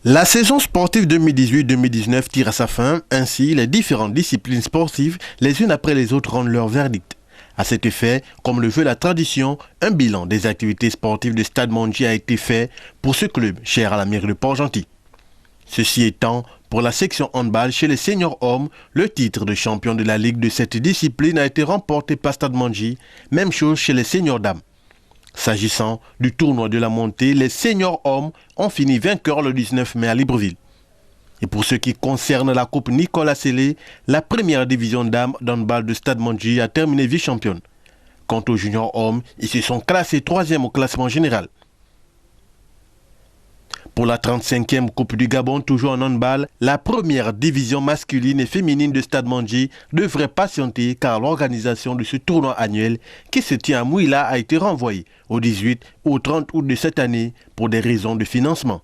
La saison sportive 2018-2019 tire à sa fin, ainsi les différentes disciplines sportives, les unes après les autres, rendent leur verdict. À cet effet, comme le veut la tradition, un bilan des activités sportives de Stade Mondji a été fait pour ce club cher à la mairie de Port-Gentil. Ceci étant, pour la section handball chez les seniors hommes, le titre de champion de la ligue de cette discipline a été remporté par Stade Mondji, même chose chez les seniors dames. S'agissant du tournoi de la montée, les seniors hommes ont fini vainqueurs le 19 mai à Libreville. Et pour ce qui concerne la coupe Nicolas Sélé, la première division dames d'handball de Stade Mondji a terminé vice-championne. Quant aux juniors hommes, ils se sont classés 3e au classement général. Pour la 35e Coupe du Gabon, toujours en handball, la première division masculine et féminine de Stade Mondji devrait patienter car l'organisation de ce tournoi annuel qui se tient à Mouila a été renvoyée au 18 ou au 30 août de cette année pour des raisons de financement.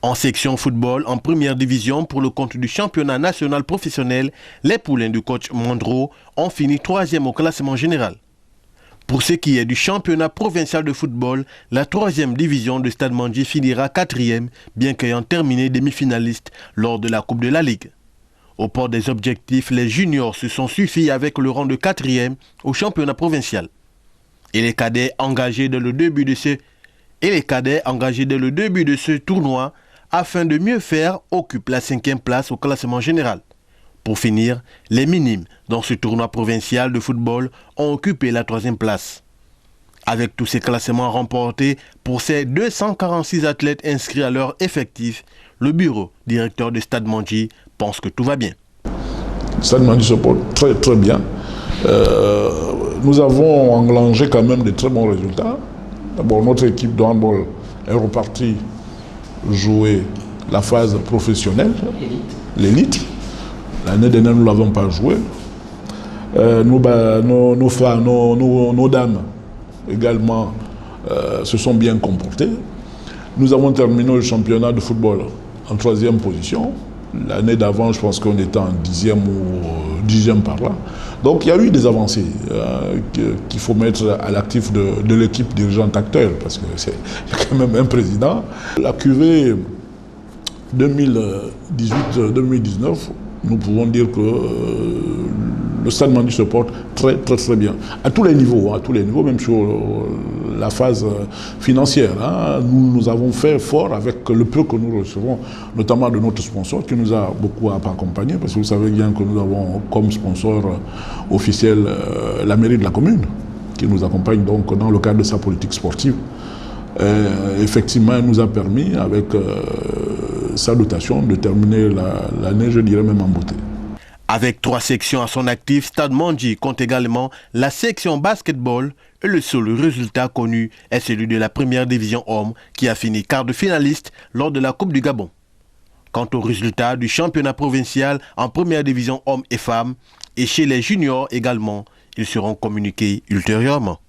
En section football, en première division, pour le compte du championnat national professionnel, les poulains du coach Mondro ont fini 3e au classement général. Pour ce qui est du championnat provincial de football, la 3e division de Stade Mondji finira 4e, bien qu'ayant terminé demi-finaliste lors de la Coupe de la Ligue. Au port des objectifs, les juniors se sont suffis avec le rang de 4e au championnat provincial. Et les cadets engagés dès le début de ce tournoi, afin de mieux faire, occupent la 5e place au classement général. Pour finir, les minimes dans ce tournoi provincial de football ont occupé la 3e place. Avec tous ces classements remportés pour ces 246 athlètes inscrits à leur effectif, le bureau directeur de Stade Mondji pense que tout va bien. Stade Mondji se porte très très bien. Nous avons engrangé quand même de très bons résultats. D'abord, notre équipe de handball est repartie jouer la phase professionnelle, l'élite. L'année dernière, nous ne l'avons pas joué. Nos dames également se sont bien comportées. Nous avons terminé le championnat de football en 3e position. L'année d'avant, je pense qu'on était en 10e ou 10e par là. Donc il y a eu des avancées qu'il faut mettre à l'actif de l'équipe dirigeante actuelle, parce qu'il y a quand même un président. La QV 2018-2019, nous pouvons dire que le Stade Mondji se porte très très très bien. À tous les niveaux, même sur la phase financière. Nous avons fait fort avec le peu que nous recevons, notamment de notre sponsor, qui nous a beaucoup accompagnés, parce que vous savez bien que nous avons comme sponsor officiel la mairie de la commune, qui nous accompagne donc dans le cadre de sa politique sportive. Effectivement, elle nous a permis, avec sa dotation, de terminer l'année, je dirais même en beauté. Avec 3 sections à son actif, Stade Mondji compte également la section basketball et le seul résultat connu est celui de la première division homme qui a fini quart de finaliste lors de la Coupe du Gabon. Quant aux résultats du championnat provincial en première division hommes et femmes et chez les juniors également, ils seront communiqués ultérieurement.